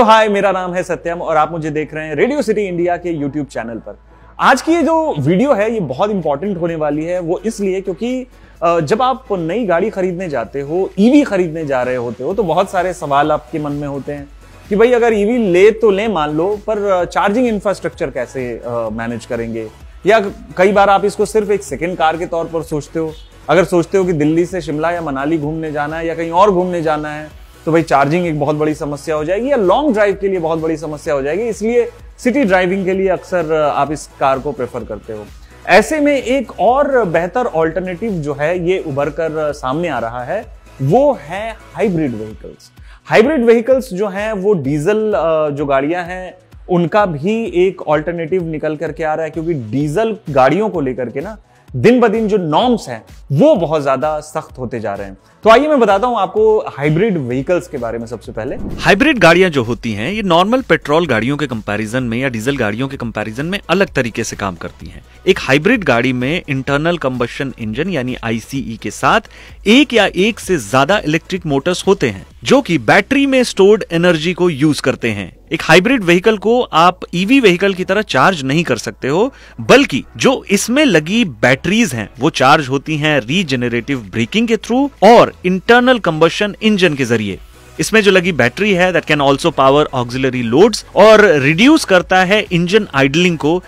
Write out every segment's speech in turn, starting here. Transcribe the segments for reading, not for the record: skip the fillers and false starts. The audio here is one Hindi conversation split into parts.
हेलो हाय, मेरा नाम है सत्यम और आप मुझे देख रहे हैं रेडियो सिटी इंडिया के यूट्यूब चैनल पर। आज की ये जो वीडियो है ये बहुत इंपॉर्टेंट होने वाली है। वो इसलिए क्योंकि जब आप नई गाड़ी खरीदने जाते हो, ईवी खरीदने जा रहे होते हो, तो बहुत सारे सवाल आपके मन में होते हैं कि भाई अगर ईवी ले तो ले मान लो, पर चार्जिंग इंफ्रास्ट्रक्चर कैसे मैनेज करेंगे। या कई बार आप इसको सिर्फ एक सेकंड कार के तौर पर सोचते हो। अगर सोचते हो कि दिल्ली से शिमला या मनाली घूमने जाना है या कहीं और घूमने जाना है तो भाई चार्जिंग एक बहुत बड़ी समस्या हो जाएगी, या लॉन्ग ड्राइव के लिए बहुत बड़ी समस्या हो जाएगी। इसलिए सिटी ड्राइविंग के लिए अक्सर आप इस कार को प्रेफर करते हो। ऐसे में एक और बेहतर ऑल्टरनेटिव जो है ये उभर कर सामने आ रहा है, वो है हाइब्रिड व्हीकल्स। हाइब्रिड व्हीकल्स जो हैं वो डीजल जो गाड़ियां हैं उनका भी एक ऑल्टरनेटिव निकल करके आ रहा है, क्योंकि डीजल गाड़ियों को लेकर के ना दिन ब दिन जो नॉर्म्स हैं वो बहुत ज्यादा सख्त होते जा रहे हैं। तो आइए मैं बताता हूं आपको हाइब्रिड व्हीकल्स के बारे में। सबसे पहले हाइब्रिड गाड़ियां जो होती हैं ये नॉर्मल पेट्रोल गाड़ियों के कंपैरिजन में या डीजल गाड़ियों के कंपैरिजन में अलग तरीके से काम करती हैं। एक हाइब्रिड गाड़ी में इंटरनल कंबशन इंजन यानी आईसीई के साथ एक या एक से ज्यादा इलेक्ट्रिक मोटर्स होते हैं जो कि बैटरी में स्टोर्ड एनर्जी को यूज करते हैं। एक हाइब्रिड व्हीकल को आप ईवी व्हीकल की तरह चार्ज नहीं कर सकते हो, बल्कि जो इसमें लगी बैटरीज हैं वो चार्ज होती हैं रीजेनरेटिव ब्रेकिंग के थ्रू और इंटरनल कंबशन इंजन के जरिए। इसमें जो लगी बैटरी है that can also power auxiliary loads और रिड्यूस करता है इंजन आइडलिंग को।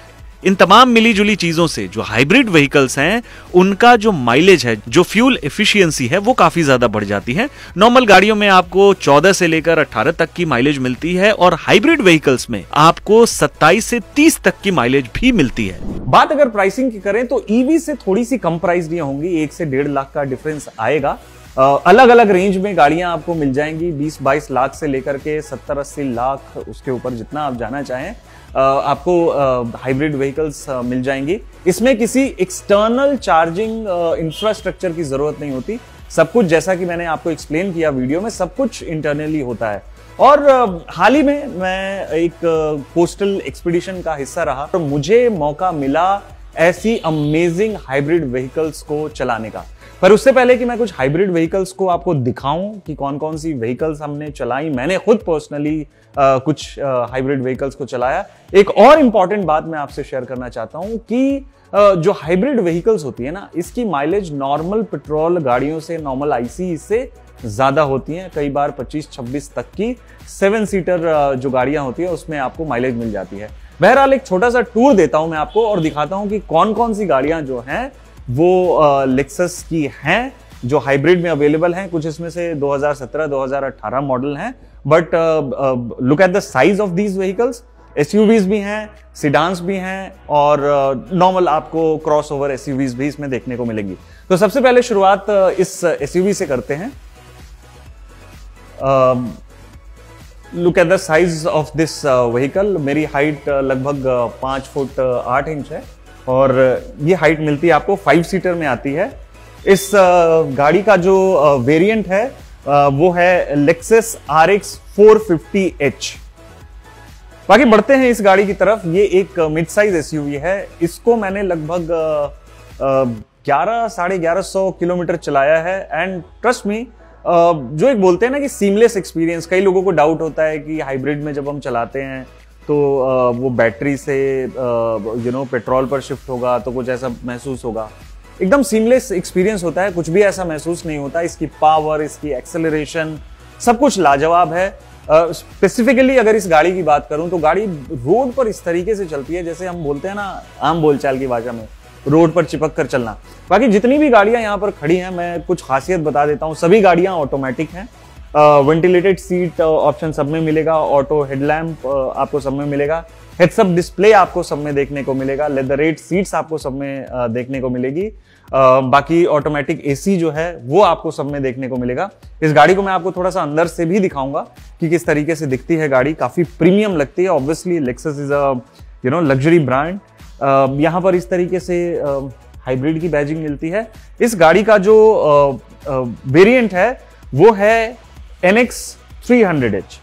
इन तमाम मिली-जुली चीजों से जो हाइब्रिड व्हीकल्स हैं उनका जो माइलेज है, जो फ्यूल एफिशिएंसी है वो काफी ज्यादा बढ़ जाती है। नॉर्मल गाड़ियों में आपको 14 से लेकर 18 तक की माइलेज मिलती है और हाइब्रिड व्हीकल्स में आपको 27 से 30 तक की माइलेज भी मिलती है। बात अगर प्राइसिंग की करें तो ईवी से थोड़ी सी कम प्राइस नहीं होंगी, 1 से 1.5 लाख का डिफरेंस आएगा। अलग अलग रेंज में गाड़ियां आपको मिल जाएंगी, 20-22 लाख से लेकर के 70-80 लाख, उसके ऊपर जितना आप जाना चाहें आपको हाइब्रिड व्हीकल्स मिल जाएंगी। इसमें किसी एक्सटर्नल चार्जिंग इंफ्रास्ट्रक्चर की जरूरत नहीं होती। सब कुछ जैसा कि मैंने आपको एक्सप्लेन किया वीडियो में, सब कुछ इंटरनली होता है। और हाल ही में मैं एक कोस्टल एक्सपीडिशन का हिस्सा रहा तो मुझे मौका मिला ऐसी अमेजिंग हाइब्रिड व्हीकल्स को चलाने का। पर उससे पहले कि मैं कुछ हाइब्रिड व्हीकल्स को आपको दिखाऊं कि कौन कौन सी व्हीकल्स हमने चलाई, मैंने खुद पर्सनली कुछ हाइब्रिड व्हीकल्स को चलाया। एक और इंपॉर्टेंट बात मैं आपसे शेयर करना चाहता हूं कि जो हाइब्रिड व्हीकल्स होती है ना, इसकी माइलेज नॉर्मल पेट्रोल गाड़ियों से, नॉर्मल आईसी से ज्यादा होती हैं। कई बार 25-26 तक की 7 सीटर जो गाड़ियां होती है उसमें आपको माइलेज मिल जाती है। बहरहाल एक छोटा सा टूर देता हूं मैं आपको और दिखाता हूं कि कौन कौन सी गाड़ियां जो हैं वो लेक्सस की हैं जो हाइब्रिड में अवेलेबल हैं। कुछ इसमें से 2017-2018 मॉडल हैं, but look at the size of these vehicles. SUVs भी हैं, सिडान्स भी हैं और नॉर्मल आपको क्रॉसओवर एसयूवीज भी इसमें देखने को मिलेंगी। तो सबसे पहले शुरुआत इस एसयूवी से करते हैं। Look at the size of this vehicle. मेरी हाइट लगभग 5 फुट 8 इंच है और ये हाइट मिलती है आपको 5 सीटर में आती है। इस गाड़ी का जो वेरिएंट है वो है लेक्सस RX 450H। बाकी बढ़ते हैं इस गाड़ी की तरफ। ये एक मिड साइज एसयूवी है। इसको मैंने लगभग 1100-1150 किलोमीटर चलाया है एंड ट्रस्ट मी, जो एक बोलते हैं ना कि सीमलेस एक्सपीरियंस। कई लोगों को डाउट होता है कि हाइब्रिड में जब हम चलाते हैं तो वो बैटरी से पेट्रोल पर शिफ्ट होगा तो कुछ ऐसा महसूस होगा। एकदम सीमलेस एक्सपीरियंस होता है, कुछ भी ऐसा महसूस नहीं होता। इसकी पावर, इसकी एक्सेलरेशन, सब कुछ लाजवाब है। स्पेसिफिकली अगर इस गाड़ी की बात करूं तो गाड़ी रोड पर इस तरीके से चलती है जैसे हम बोलते हैं ना आम बोलचाल की भाषा में, रोड पर चिपक कर चलना। बाकी जितनी भी गाड़ियां यहाँ पर खड़ी हैं मैं कुछ खासियत बता देता हूँ। सभी गाड़ियां ऑटोमेटिक हैं। वेंटिलेटेड सीट ऑप्शन सब में मिलेगा, ऑटो हेडलैम्प आपको सब में मिलेगा, हेड्स अप डिस्प्ले आपको सब में देखने को मिलेगा, लेदरेट सीट्स आपको सब में देखने को मिलेगी। बाकी ऑटोमेटिक एसी जो है वो आपको सब में देखने को मिलेगा। इस गाड़ी को मैं आपको थोड़ा सा अंदर से भी दिखाऊंगा कि किस तरीके से दिखती है गाड़ी। काफी प्रीमियम लगती है। Obviously Lexus is a luxury brand. यहाँ पर इस तरीके से हाइब्रिड की बैजिंग मिलती है। इस गाड़ी का जो वेरिएंट है वो है NX 300H।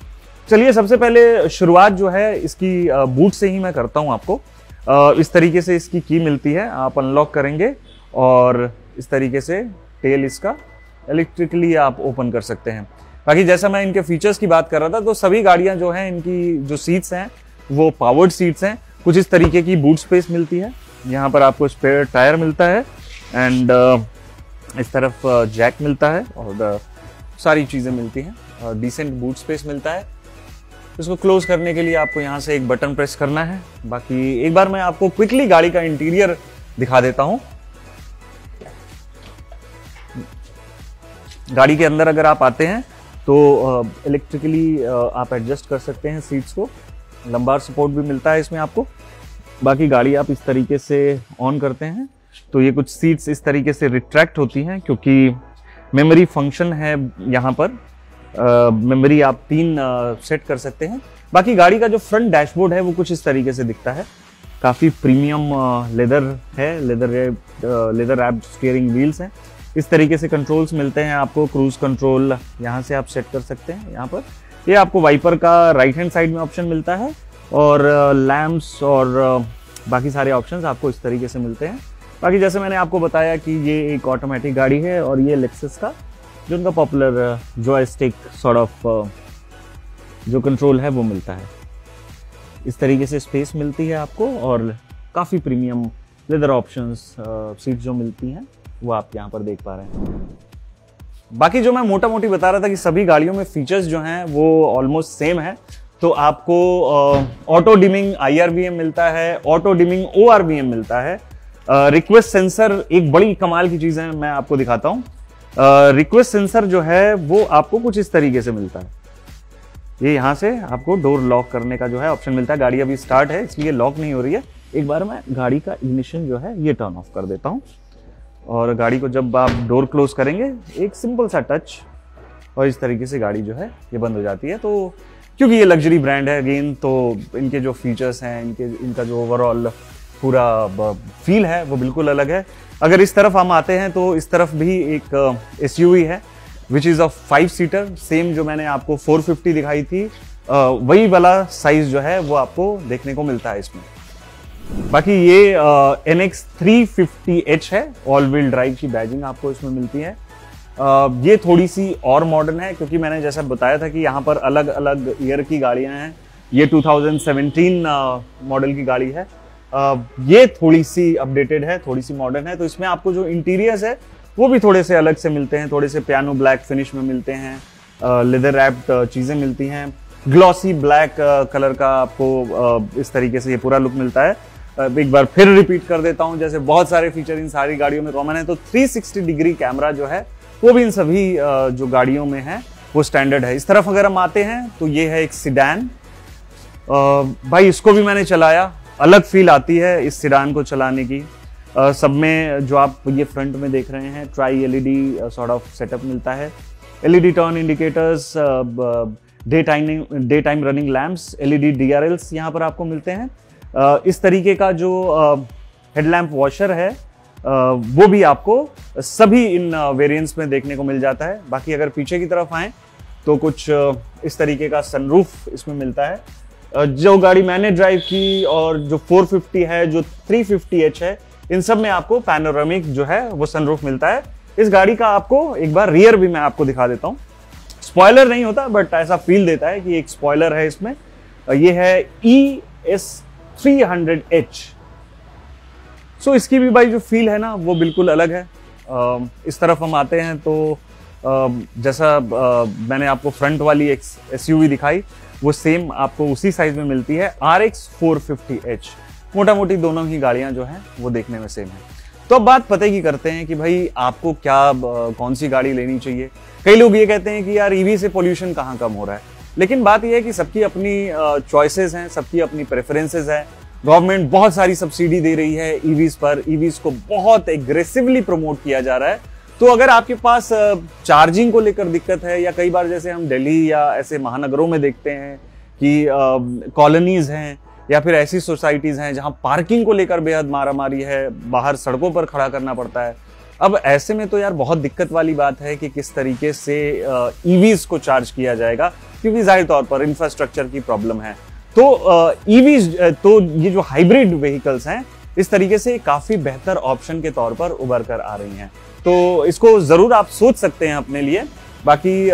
चलिए सबसे पहले शुरुआत जो है इसकी बूट से ही मैं करता हूं आपको। इस तरीके से इसकी की मिलती है, आप अनलॉक करेंगे और इस तरीके से टेल इसका इलेक्ट्रिकली आप ओपन कर सकते हैं। बाकी जैसा मैं इनके फीचर्स की बात कर रहा था, तो सभी गाड़ियां जो हैं इनकी जो सीट्स हैं वो पावर्ड सीट्स हैं। कुछ इस तरीके की बूट स्पेस मिलती है, यहाँ पर आपको स्पेयर टायर मिलता है एंड इस तरफ जैक मिलता है और सारी चीज़ें मिलती हैं। डिसेंट बूट स्पेस मिलता है। इसको क्लोज करने के लिए आपको यहाँ से एक बटन प्रेस करना है। बाकी एक बार मैं आपको क्विकली गाड़ी का इंटीरियर दिखा देता हूँ। गाड़ी के अंदर अगर आप आते हैं तो इलेक्ट्रिकली आप एडजस्ट कर सकते हैं सीट्स को। लंबार सपोर्ट भी मिलता है इसमें आपको। बाकी गाड़ी आप इस तरीके से ऑन करते हैं तो ये कुछ सीट्स इस तरीके से रिट्रैक्ट होती हैं, क्योंकि मेमोरी फंक्शन है यहाँ पर। मेमोरी आप 3 सेट कर सकते हैं। बाकी गाड़ी का जो फ्रंट डैशबोर्ड है वो कुछ इस तरीके से दिखता है। काफ़ी प्रीमियम लेदर है, लेदर रैप्ड स्टीयरिंग व्हील्स हैं। इस तरीके से कंट्रोल्स मिलते हैं आपको। क्रूज कंट्रोल यहाँ से आप सेट कर सकते हैं। यहाँ पर ये आपको वाइपर का राइट हैंड साइड में ऑप्शन मिलता है और लैम्प्स और बाकी सारे ऑप्शंस आपको इस तरीके से मिलते हैं। बाकी जैसे मैंने आपको बताया कि ये एक ऑटोमेटिक गाड़ी है और ये लेक्सस का जो उनका पॉपुलर जॉयस्टिक सॉर्ट ऑफ जो कंट्रोल है वो मिलता है। इस तरीके से स्पेस मिलती है आपको और काफ़ी प्रीमियम लेदर ऑप्शंस सीट जो मिलती हैं वो आप यहाँ पर देख पा रहे हैं। बाकी जो मैं मोटा मोटी बता रहा था कि सभी गाड़ियों में फीचर्स जो हैं वो ऑलमोस्ट सेम है। तो आपको ऑटो डिमिंग IRVM मिलता है, ऑटो डिमिंग ORVM मिलता है। रिक्वेस्ट सेंसर एक बड़ी कमाल की चीज़ है, मैं आपको दिखाता हूँ। रिक्वेस्ट सेंसर जो है वो आपको कुछ इस तरीके से मिलता है। ये यहाँ से आपको डोर लॉक करने का जो है ऑप्शन मिलता है। गाड़ी अभी स्टार्ट है इसलिए लॉक नहीं हो रही है। एक बार मैं गाड़ी का इग्निशन जो है ये टर्न ऑफ कर देता हूँ और गाड़ी को जब आप डोर क्लोज करेंगे एक सिंपल सा टच और इस तरीके से गाड़ी जो है ये बंद हो जाती है। तो क्योंकि ये लग्जरी ब्रांड है अगेन, तो इनके जो फीचर्स हैं, इनका जो ओवरऑल पूरा फील है वो बिल्कुल अलग है। अगर इस तरफ हम आते हैं तो इस तरफ भी एक SUV है which is a 5 seater. Same जो मैंने आपको 450 दिखाई थी वही वाला साइज जो है वो आपको देखने को मिलता है इसमें। बाकी ये NX 350H है। ऑल व्हील ड्राइव की बैजिंग आपको इसमें मिलती है। ये थोड़ी सी और मॉडर्न है क्योंकि मैंने जैसा बताया था कि यहाँ पर अलग अलग ईयर की गाड़ियाँ हैं। ये 2017 मॉडल की गाड़ी है। ये थोड़ी सी अपडेटेड है, थोड़ी सी मॉडर्न है। तो इसमें आपको जो इंटीरियर्स है वो भी थोड़े से अलग से मिलते हैं। थोड़े से पियानो ब्लैक फिनिश में मिलते हैं। लेदर रैप्ड चीज़ें मिलती हैं। ग्लॉसी ब्लैक कलर का आपको इस तरीके से ये पूरा लुक मिलता है। एक बार फिर रिपीट कर देता हूं, जैसे बहुत सारे फीचर इन सारी गाड़ियों में कॉमन है, तो 360 डिग्री कैमरा जो है वो भी इन सभी जो गाड़ियों में है वो स्टैंडर्ड है। इस तरफ अगर हम आते हैं तो ये है एक सिडान। भाई इसको भी मैंने चलाया, अलग फील आती है इस सिडान को चलाने की। सब में जो आप ये फ्रंट में देख रहे हैं try LED sort of setup मिलता है। LED turn indicators, day time running lamps, LED DRLs यहाँ पर आपको मिलते हैं। इस तरीके का जो हेडलैम्प वॉशर है वो भी आपको सभी इन वेरिएंट्स में देखने को मिल जाता है। बाकी अगर पीछे की तरफ आएं तो कुछ इस तरीके का सनरूफ इसमें मिलता है। जो गाड़ी मैंने ड्राइव की और जो 450 है, जो 350H है, इन सब में आपको पैनोरामिक जो है वो सनरूफ मिलता है। इस गाड़ी का आपको एक बार रियर भी मैं आपको दिखा देता हूँ। स्पॉइलर नहीं होता बट ऐसा फील देता है कि एक स्पॉइलर है इसमें। ये है ES300H। सो इसकी भी भाई जो फील है ना वो बिल्कुल अलग है। इस तरफ हम आते हैं तो जैसा मैंने आपको फ्रंट वाली एक SUV दिखाई वो सेम आपको उसी साइज में मिलती है, RX 450H। मोटा मोटी दोनों ही गाड़ियां जो हैं वो देखने में सेम है। तो अब बात पते की करते हैं कि भाई आपको क्या कौन सी गाड़ी लेनी चाहिए। कई लोग ये कहते हैं कि यार EV से पोल्यूशन कहाँ कम हो रहा है, लेकिन बात यह है कि सबकी अपनी चॉइसेस हैं, सबकी अपनी प्रेफरेंसेस हैं। गवर्नमेंट बहुत सारी सब्सिडी दे रही है EVs पर, EVs को बहुत एग्रेसिवली प्रमोट किया जा रहा है। तो अगर आपके पास चार्जिंग को लेकर दिक्कत है, या कई बार जैसे हम दिल्ली या ऐसे महानगरों में देखते हैं कि कॉलोनीज हैं या फिर ऐसी सोसाइटीज हैं जहां पार्किंग को लेकर बेहद मारामारी है, बाहर सड़कों पर खड़ा करना पड़ता है। अब ऐसे में तो यार बहुत दिक्कत वाली बात है कि किस तरीके से EVs को चार्ज किया जाएगा, क्योंकि जाहिर तौर पर इंफ्रास्ट्रक्चर की प्रॉब्लम है। तो EVs तो ये जो हाइब्रिड व्हीकल्स हैं इस तरीके से काफी बेहतर ऑप्शन के तौर पर उभर कर आ रही हैं। तो इसको जरूर आप सोच सकते हैं अपने लिए। बाकी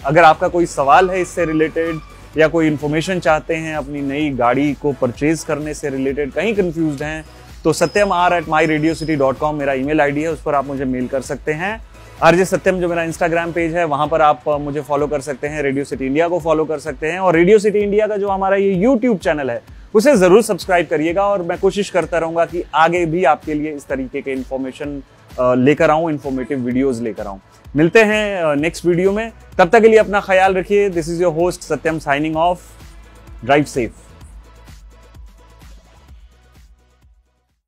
अगर आपका कोई सवाल है इससे रिलेटेड या कोई इन्फॉर्मेशन चाहते हैं अपनी नई गाड़ी को परचेज करने से रिलेटेड, कहीं कंफ्यूज्ड हैं, तो satyam@myradiocity.com मेरा ईमेल आईडी है, उस पर आप मुझे मेल कर सकते हैं। आरजे सत्यम जो मेरा इंस्टाग्राम पेज है, वहां पर आप मुझे फॉलो कर सकते हैं, रेडियो सिटी इंडिया को फॉलो कर सकते हैं, और रेडियो सिटी इंडिया का जो हमारा ये यूट्यूब चैनल है उसे जरूर सब्सक्राइब करिएगा। और मैं कोशिश करता रहूंगा कि आगे भी आपके लिए इस तरीके के इन्फॉर्मेशन लेकर आऊं, इन्फॉर्मेटिव वीडियोस लेकर आऊं। मिलते हैं नेक्स्ट वीडियो में, तब तक के लिए अपना ख्याल रखिए। This is your host Satyam signing off. Drive safe.